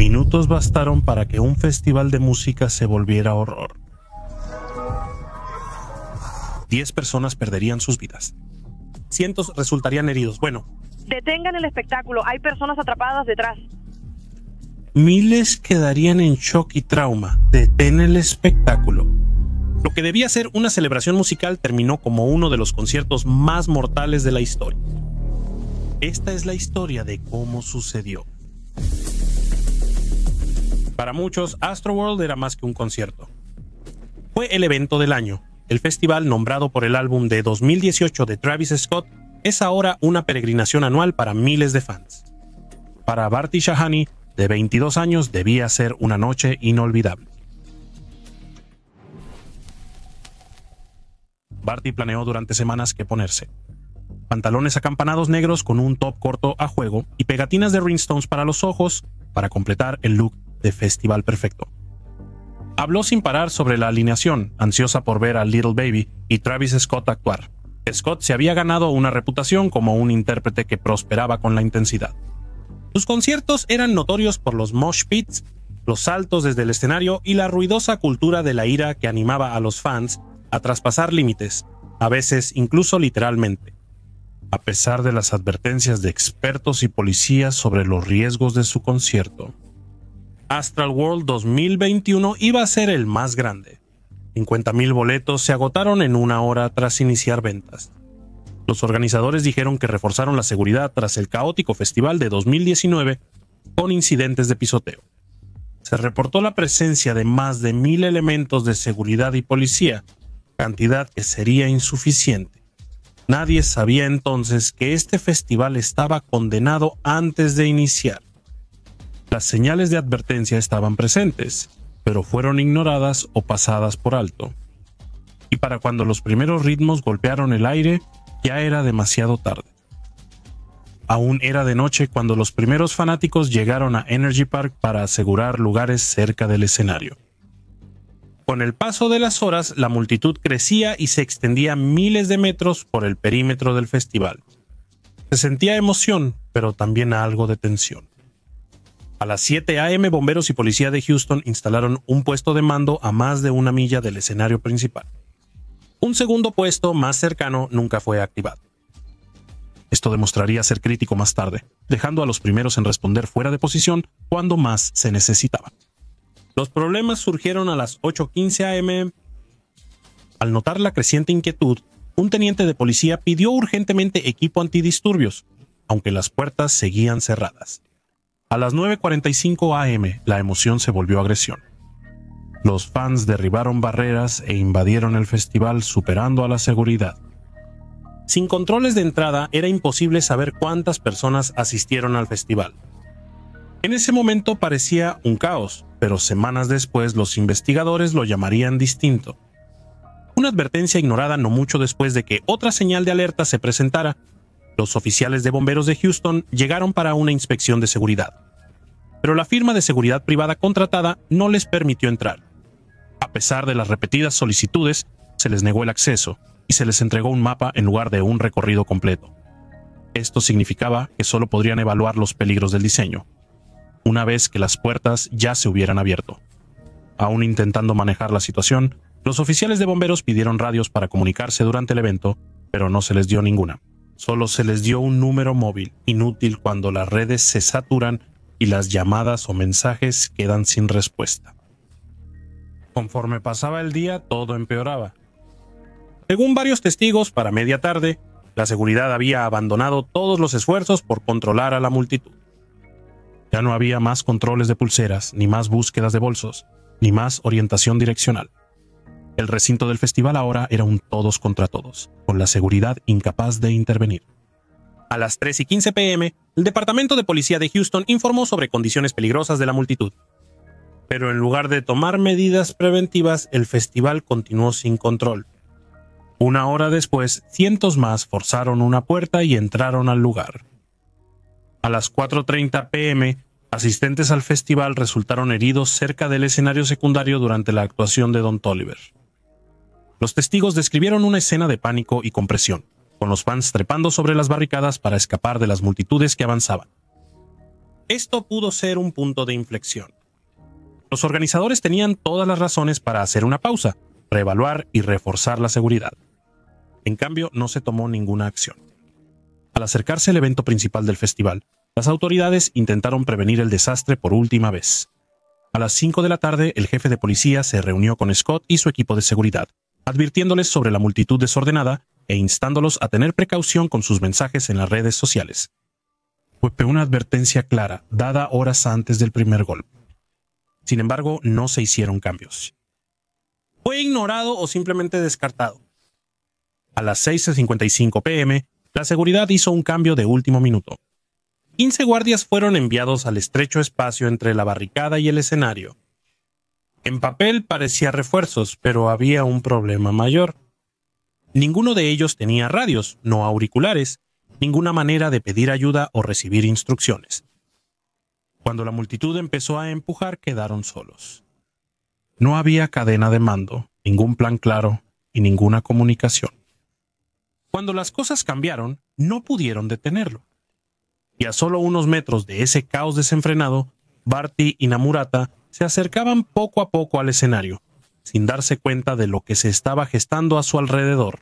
Minutos bastaron para que un festival de música se volviera horror. 10 personas perderían sus vidas. Cientos resultarían heridos. Bueno, detengan el espectáculo, hay personas atrapadas detrás. Miles quedarían en shock y trauma. Detén el espectáculo. Lo que debía ser una celebración musical terminó como uno de los conciertos más mortales de la historia. Esta es la historia de cómo sucedió. Para muchos, Astroworld era más que un concierto. Fue el evento del año. El festival, nombrado por el álbum de 2018 de Travis Scott, es ahora una peregrinación anual para miles de fans. Para Barty Shahani, de 22 años, debía ser una noche inolvidable. Barty planeó durante semanas qué ponerse. Pantalones acampanados negros con un top corto a juego y pegatinas de rhinestones para los ojos para completar el look de festival perfecto. Habló sin parar sobre la alineación, ansiosa por ver a Little Baby y Travis Scott actuar. Scott se había ganado una reputación como un intérprete que prosperaba con la intensidad. Sus conciertos eran notorios por los mosh pits, los saltos desde el escenario y la ruidosa cultura de la ira que animaba a los fans a traspasar límites, a veces incluso literalmente. A pesar de las advertencias de expertos y policías sobre los riesgos de su concierto, Astroworld 2021 iba a ser el más grande. 50,000 boletos se agotaron en una hora tras iniciar ventas. Los organizadores dijeron que reforzaron la seguridad tras el caótico festival de 2019 con incidentes de pisoteo. Se reportó la presencia de más de 1,000 elementos de seguridad y policía, cantidad que sería insuficiente. Nadie sabía entonces que este festival estaba condenado antes de iniciar. Las señales de advertencia estaban presentes, pero fueron ignoradas o pasadas por alto. Y para cuando los primeros ritmos golpearon el aire, ya era demasiado tarde. Aún era de noche cuando los primeros fanáticos llegaron a Energy Park para asegurar lugares cerca del escenario. Con el paso de las horas, la multitud crecía y se extendía miles de metros por el perímetro del festival. Se sentía emoción, pero también algo de tensión. A las 7 a.m., bomberos y policía de Houston instalaron un puesto de mando a más de 1 milla del escenario principal. Un segundo puesto más cercano nunca fue activado. Esto demostraría ser crítico más tarde, dejando a los primeros en responder fuera de posición cuando más se necesitaba. Los problemas surgieron a las 8:15 a.m. Al notar la creciente inquietud, un teniente de policía pidió urgentemente equipo antidisturbios, aunque las puertas seguían cerradas. A las 9:45 a.m., la emoción se volvió agresión. Los fans derribaron barreras e invadieron el festival superando a la seguridad. Sin controles de entrada, era imposible saber cuántas personas asistieron al festival. En ese momento parecía un caos, pero semanas después los investigadores lo llamarían distinto. Una advertencia ignorada no mucho después de que otra señal de alerta se presentara. Los oficiales de bomberos de Houston llegaron para una inspección de seguridad, pero la firma de seguridad privada contratada no les permitió entrar. A pesar de las repetidas solicitudes, se les negó el acceso y se les entregó un mapa en lugar de un recorrido completo. Esto significaba que solo podrían evaluar los peligros del diseño, una vez que las puertas ya se hubieran abierto. Aún intentando manejar la situación, los oficiales de bomberos pidieron radios para comunicarse durante el evento, pero no se les dio ninguna. Solo se les dio un número móvil, inútil cuando las redes se saturan y las llamadas o mensajes quedan sin respuesta. Conforme pasaba el día, todo empeoraba. Según varios testigos, para media tarde, la seguridad había abandonado todos los esfuerzos por controlar a la multitud. Ya no había más controles de pulseras, ni más búsquedas de bolsos, ni más orientación direccional. El recinto del festival ahora era un todos contra todos, con la seguridad incapaz de intervenir. A las 3:15 p.m., el Departamento de Policía de Houston informó sobre condiciones peligrosas de la multitud. Pero en lugar de tomar medidas preventivas, el festival continuó sin control. Una hora después, cientos más forzaron una puerta y entraron al lugar. A las 4:30 p.m., asistentes al festival resultaron heridos cerca del escenario secundario durante la actuación de Don Toliver. Los testigos describieron una escena de pánico y compresión, con los fans trepando sobre las barricadas para escapar de las multitudes que avanzaban. Esto pudo ser un punto de inflexión. Los organizadores tenían todas las razones para hacer una pausa, reevaluar y reforzar la seguridad. En cambio, no se tomó ninguna acción. Al acercarse el evento principal del festival, las autoridades intentaron prevenir el desastre por última vez. A las 5 de la tarde, el jefe de policía se reunió con Scott y su equipo de seguridad, advirtiéndoles sobre la multitud desordenada e instándolos a tener precaución con sus mensajes en las redes sociales. Fue una advertencia clara, dada horas antes del primer golpe. Sin embargo, no se hicieron cambios. Fue ignorado o simplemente descartado. A las 6:55 p.m., la seguridad hizo un cambio de último minuto. 15 guardias fueron enviados al estrecho espacio entre la barricada y el escenario. En papel parecía refuerzos, pero había un problema mayor. Ninguno de ellos tenía radios, no auriculares, ninguna manera de pedir ayuda o recibir instrucciones. Cuando la multitud empezó a empujar, quedaron solos. No había cadena de mando, ningún plan claro y ninguna comunicación. Cuando las cosas cambiaron, no pudieron detenerlo. Y a solo unos metros de ese caos desenfrenado, Barty y Namurata se acercaban poco a poco al escenario, sin darse cuenta de lo que se estaba gestando a su alrededor.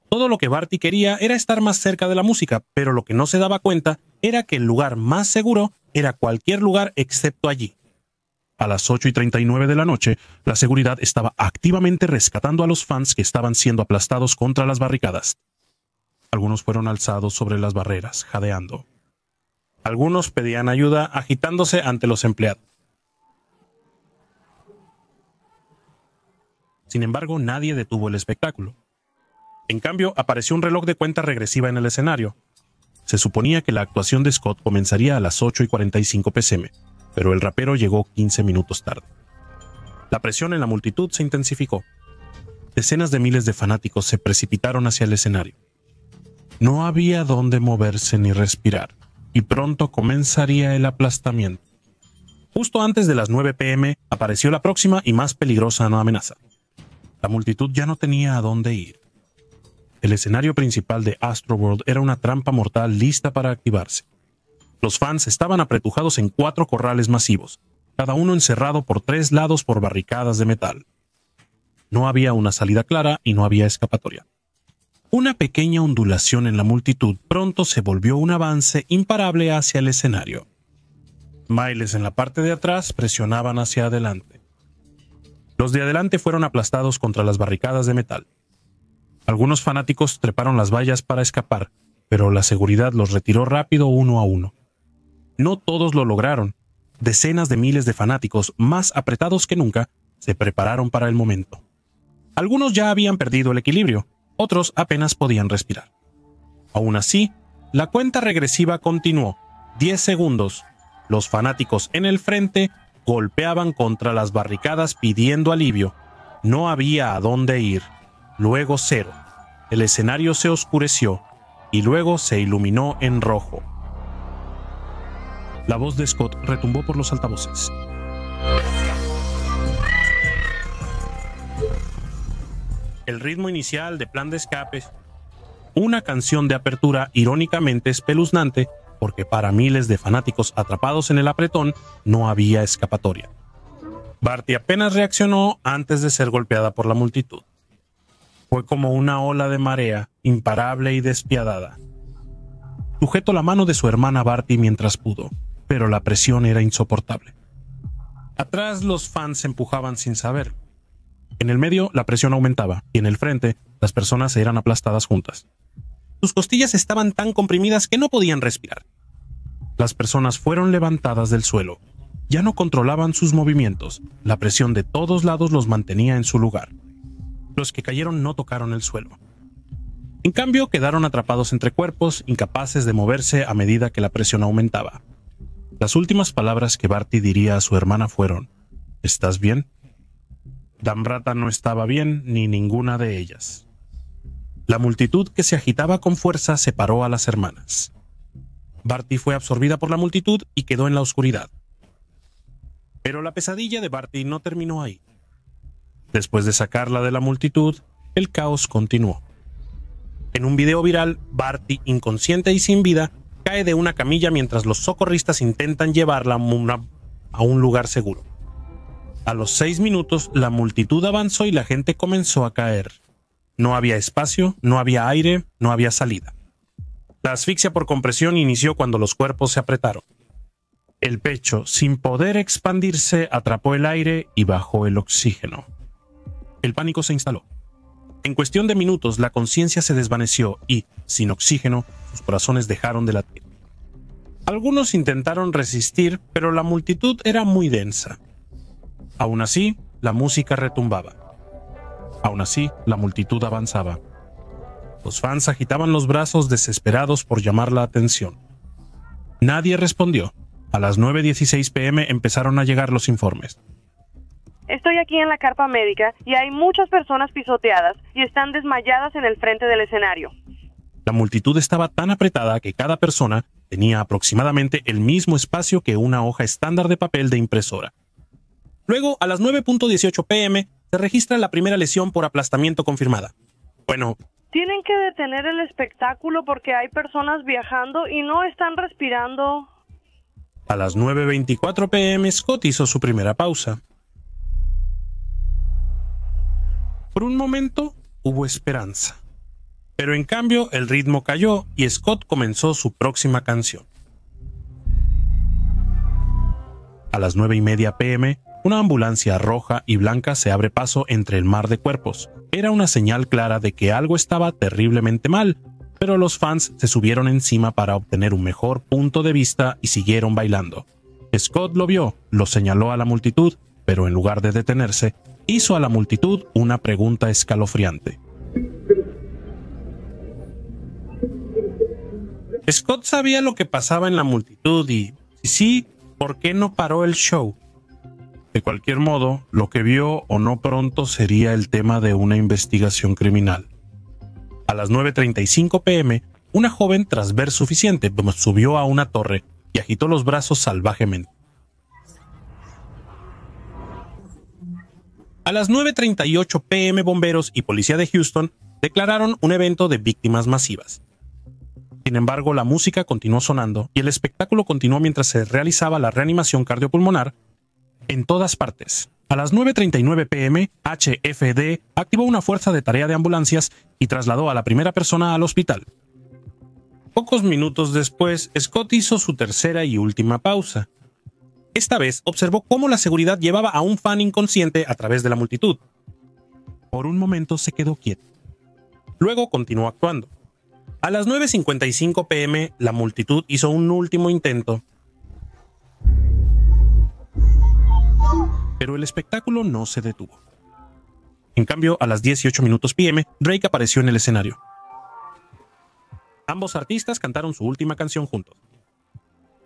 Todo lo que Barty quería era estar más cerca de la música, pero lo que no se daba cuenta era que el lugar más seguro era cualquier lugar excepto allí. A las 8:39 de la noche, la seguridad estaba activamente rescatando a los fans que estaban siendo aplastados contra las barricadas. Algunos fueron alzados sobre las barreras, jadeando. Algunos pedían ayuda agitándose ante los empleados. Sin embargo, nadie detuvo el espectáculo. En cambio, apareció un reloj de cuenta regresiva en el escenario. Se suponía que la actuación de Scott comenzaría a las 8:45 p.m., pero el rapero llegó 15 minutos tarde. La presión en la multitud se intensificó. Decenas de miles de fanáticos se precipitaron hacia el escenario. No había dónde moverse ni respirar, y pronto comenzaría el aplastamiento. Justo antes de las 9 p.m. apareció la próxima y más peligrosa amenaza. La multitud ya no tenía a dónde ir. El escenario principal de Astroworld era una trampa mortal lista para activarse. Los fans estaban apretujados en 4 corrales masivos, cada uno encerrado por 3 lados por barricadas de metal. No había una salida clara y no había escapatoria. Una pequeña ondulación en la multitud pronto se volvió un avance imparable hacia el escenario. Miles en la parte de atrás presionaban hacia adelante. Los de adelante fueron aplastados contra las barricadas de metal. Algunos fanáticos treparon las vallas para escapar, pero la seguridad los retiró rápido uno a uno. No todos lo lograron. Decenas de miles de fanáticos, más apretados que nunca, se prepararon para el momento. Algunos ya habían perdido el equilibrio, otros apenas podían respirar. Aún así, la cuenta regresiva continuó. 10 segundos. Los fanáticos en el frente golpeaban contra las barricadas pidiendo alivio. No había a dónde ir. Luego 0. El escenario se oscureció y luego se iluminó en rojo. La voz de Scott retumbó por los altavoces. El ritmo inicial de Plan de Escape, una canción de apertura irónicamente espeluznante, porque para miles de fanáticos atrapados en el apretón no había escapatoria. Barty apenas reaccionó antes de ser golpeada por la multitud. Fue como una ola de marea, imparable y despiadada. Sujetó la mano de su hermana Barty mientras pudo, pero la presión era insoportable. Atrás los fans se empujaban sin saber. En el medio la presión aumentaba y en el frente las personas eran aplastadas juntas. Sus costillas estaban tan comprimidas que no podían respirar. Las personas fueron levantadas del suelo. Ya no controlaban sus movimientos. La presión de todos lados los mantenía en su lugar. Los que cayeron no tocaron el suelo. En cambio, quedaron atrapados entre cuerpos, incapaces de moverse a medida que la presión aumentaba. Las últimas palabras que Barty diría a su hermana fueron: ¿estás bien? Namrata no estaba bien, ni ninguna de ellas. La multitud que se agitaba con fuerza separó a las hermanas. Barty fue absorbida por la multitud y quedó en la oscuridad. Pero la pesadilla de Barty no terminó ahí. Después de sacarla de la multitud, el caos continuó. En un video viral, Barty, inconsciente y sin vida, cae de una camilla mientras los socorristas intentan llevarla a un lugar seguro. A los 6 minutos, la multitud avanzó y la gente comenzó a caer. No había espacio, no había aire, no había salida. La asfixia por compresión inició cuando los cuerpos se apretaron. El pecho, sin poder expandirse, atrapó el aire y bajó el oxígeno. El pánico se instaló. En cuestión de minutos, la conciencia se desvaneció y, sin oxígeno, sus corazones dejaron de latir. Algunos intentaron resistir, pero la multitud era muy densa. Aún así, la música retumbaba. Aún así, la multitud avanzaba. Los fans agitaban los brazos desesperados por llamar la atención. Nadie respondió. A las 9:16 p.m. empezaron a llegar los informes. Estoy aquí en la carpa médica y hay muchas personas pisoteadas y están desmayadas en el frente del escenario. La multitud estaba tan apretada que cada persona tenía aproximadamente el mismo espacio que una hoja estándar de papel de impresora. Luego, a las 9:18 p.m., se registra la primera lesión por aplastamiento confirmada. Bueno, tienen que detener el espectáculo porque hay personas viajando y no están respirando. A las 9:24 p.m., Scott hizo su primera pausa. Por un momento hubo esperanza, pero en cambio el ritmo cayó y Scott comenzó su próxima canción. A las 9:30 p.m., una ambulancia roja y blanca se abre paso entre el mar de cuerpos. Era una señal clara de que algo estaba terriblemente mal, pero los fans se subieron encima para obtener un mejor punto de vista y siguieron bailando. Scott lo vio, lo señaló a la multitud, pero en lugar de detenerse, hizo a la multitud una pregunta escalofriante. Scott sabía lo que pasaba en la multitud y, si sí, ¿por qué no paró el show? De cualquier modo, lo que vio o no pronto sería el tema de una investigación criminal. A las 9:35 p.m., una joven, tras ver suficiente, subió a una torre y agitó los brazos salvajemente. A las 9:38 p.m., bomberos y policía de Houston declararon un evento de víctimas masivas. Sin embargo, la música continuó sonando y el espectáculo continuó mientras se realizaba la reanimación cardiopulmonar en todas partes. A las 9:39 p.m., HFD activó una fuerza de tarea de ambulancias y trasladó a la primera persona al hospital. Pocos minutos después, Scott hizo su tercera y última pausa. Esta vez observó cómo la seguridad llevaba a un fan inconsciente a través de la multitud. Por un momento se quedó quieto. Luego continuó actuando. A las 9:55 p.m., la multitud hizo un último intento. Pero el espectáculo no se detuvo. En cambio, a las 18:00 p.m., Drake apareció en el escenario. Ambos artistas cantaron su última canción juntos.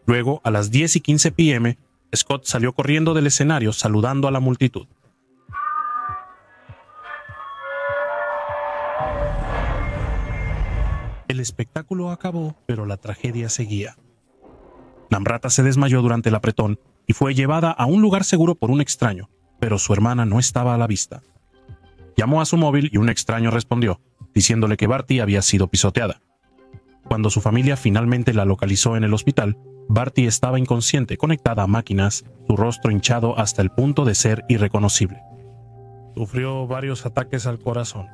Luego, a las 10:15 p.m., Scott salió corriendo del escenario saludando a la multitud. El espectáculo acabó, pero la tragedia seguía. Namrata se desmayó durante el apretón y fue llevada a un lugar seguro por un extraño, pero su hermana no estaba a la vista. Llamó a su móvil y un extraño respondió, diciéndole que Barty había sido pisoteada. Cuando su familia finalmente la localizó en el hospital, Barty estaba inconsciente, conectada a máquinas, su rostro hinchado hasta el punto de ser irreconocible. Sufrió varios ataques al corazón.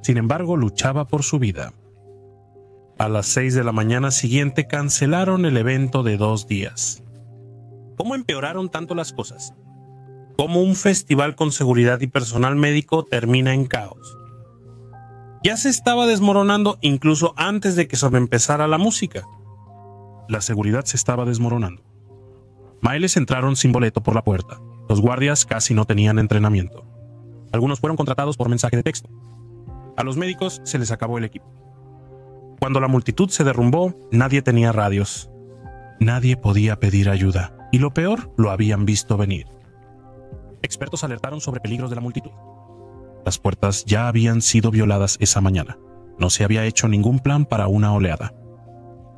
Sin embargo, luchaba por su vida. A las 6 de la mañana siguiente cancelaron el evento de 2 días. ¿Cómo empeoraron tanto las cosas? ¿Cómo un festival con seguridad y personal médico termina en caos? Ya se estaba desmoronando incluso antes de que empezara la música. La seguridad se estaba desmoronando. Miles entraron sin boleto por la puerta. Los guardias casi no tenían entrenamiento. Algunos fueron contratados por mensaje de texto. A los médicos se les acabó el equipo. Cuando la multitud se derrumbó, nadie tenía radios. Nadie podía pedir ayuda. Y lo peor, lo habían visto venir. Expertos alertaron sobre peligros de la multitud. Las puertas ya habían sido violadas esa mañana. No se había hecho ningún plan para una oleada.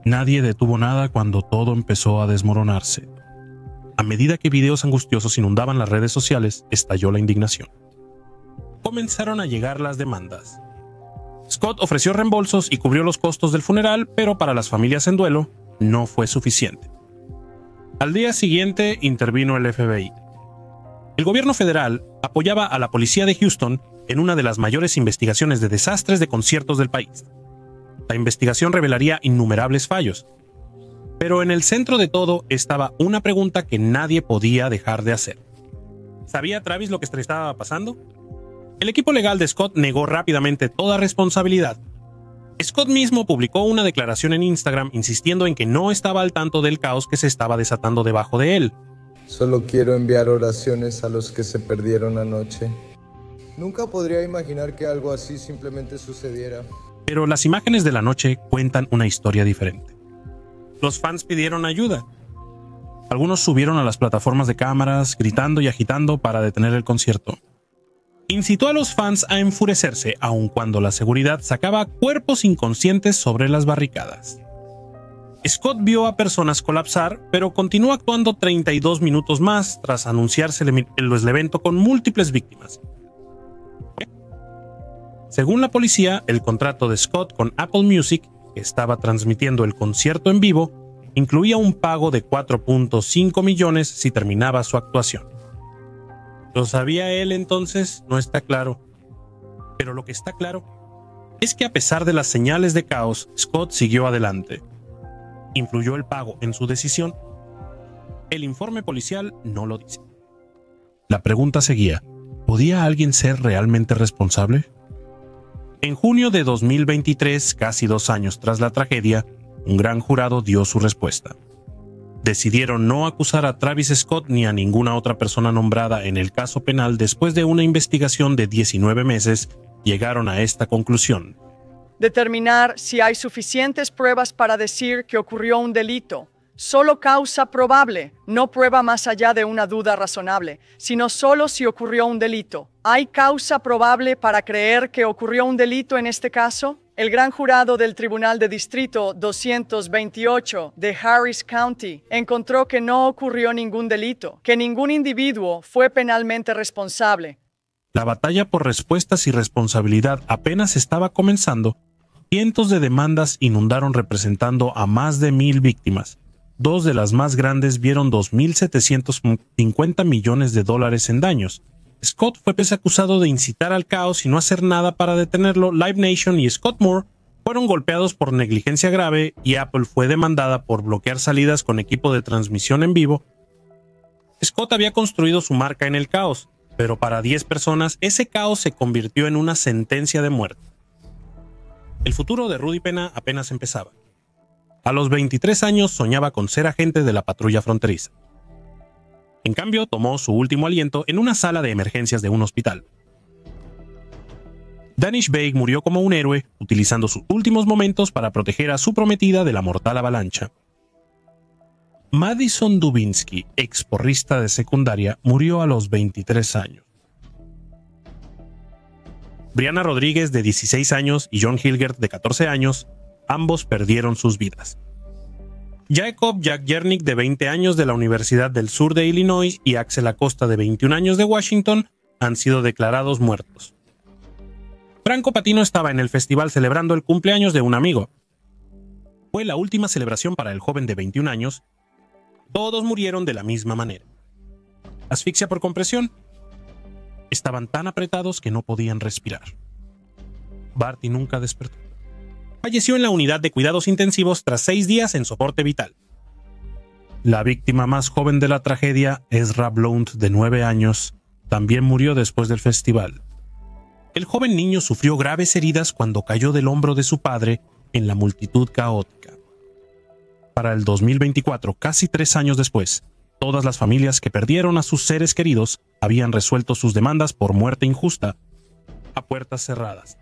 Nadie detuvo nada cuando todo empezó a desmoronarse. A medida que videos angustiosos inundaban las redes sociales, estalló la indignación. Comenzaron a llegar las demandas. Scott ofreció reembolsos y cubrió los costos del funeral, pero para las familias en duelo no fue suficiente. Al día siguiente intervino el FBI. El gobierno federal apoyaba a la policía de Houston en una de las mayores investigaciones de desastres de conciertos del país. La investigación revelaría innumerables fallos, pero en el centro de todo estaba una pregunta que nadie podía dejar de hacer. ¿Sabía Travis lo que estaba pasando? El equipo legal de Scott negó rápidamente toda responsabilidad. Scott mismo publicó una declaración en Instagram insistiendo en que no estaba al tanto del caos que se estaba desatando debajo de él. Solo quiero enviar oraciones a los que se perdieron anoche. Nunca podría imaginar que algo así simplemente sucediera. Pero las imágenes de la noche cuentan una historia diferente. Los fans pidieron ayuda. Algunos subieron a las plataformas de cámaras, gritando y agitando para detener el concierto. Incitó a los fans a enfurecerse, aun cuando la seguridad sacaba cuerpos inconscientes sobre las barricadas. Scott vio a personas colapsar, pero continuó actuando 32 minutos más tras anunciarse el evento con múltiples víctimas. Según la policía, el contrato de Scott con Apple Music, que estaba transmitiendo el concierto en vivo, incluía un pago de $4.5 millones si terminaba su actuación. ¿Lo sabía él entonces? No está claro. Pero lo que está claro es que a pesar de las señales de caos, Scott siguió adelante. ¿Influyó el pago en su decisión? El informe policial no lo dice. La pregunta seguía: ¿podía alguien ser realmente responsable? En junio de 2023, casi 2 años tras la tragedia, un gran jurado dio su respuesta. Decidieron no acusar a Travis Scott ni a ninguna otra persona nombrada en el caso penal. Después de una investigación de 19 meses, llegaron a esta conclusión. Determinar si hay suficientes pruebas para decir que ocurrió un delito. Solo causa probable, no prueba más allá de una duda razonable, sino solo si ocurrió un delito. ¿Hay causa probable para creer que ocurrió un delito en este caso? El gran jurado del Tribunal de Distrito 228 de Harris County encontró que no ocurrió ningún delito, que ningún individuo fue penalmente responsable. La batalla por respuestas y responsabilidad apenas estaba comenzando. Cientos de demandas inundaron representando a más de 1,000 víctimas. 2 de las más grandes vieron $2,750 millones en daños. Scott fue acusado de incitar al caos y no hacer nada para detenerlo. Live Nation y Scott Moore fueron golpeados por negligencia grave y Apple fue demandada por bloquear salidas con equipo de transmisión en vivo. Scott había construido su marca en el caos, pero para 10 personas ese caos se convirtió en una sentencia de muerte. El futuro de Rudy Pena apenas empezaba. A los 23 años soñaba con ser agente de la patrulla fronteriza. En cambio, tomó su último aliento en una sala de emergencias de un hospital. Danish Baig murió como un héroe, utilizando sus últimos momentos para proteger a su prometida de la mortal avalancha. Madison Dubinsky, ex porrista de secundaria, murió a los 23 años. Brianna Rodríguez, de 16 años, y John Hilgert, de 14 años, ambos perdieron sus vidas. Jacob Jack Jernick, de 20 años, de la Universidad del Sur de Illinois, y Axel Acosta, de 21 años, de Washington, han sido declarados muertos. Franco Patino estaba en el festival celebrando el cumpleaños de un amigo. Fue la última celebración para el joven de 21 años. Todos murieron de la misma manera. Asfixia por compresión. Estaban tan apretados que no podían respirar. Barty nunca despertó. Falleció en la unidad de cuidados intensivos tras 6 días en soporte vital. La víctima más joven de la tragedia, Ezra Blount, de 9 años, también murió después del festival. El joven niño sufrió graves heridas cuando cayó del hombro de su padre en la multitud caótica. Para el 2024, casi 3 años después, todas las familias que perdieron a sus seres queridos habían resuelto sus demandas por muerte injusta a puertas cerradas.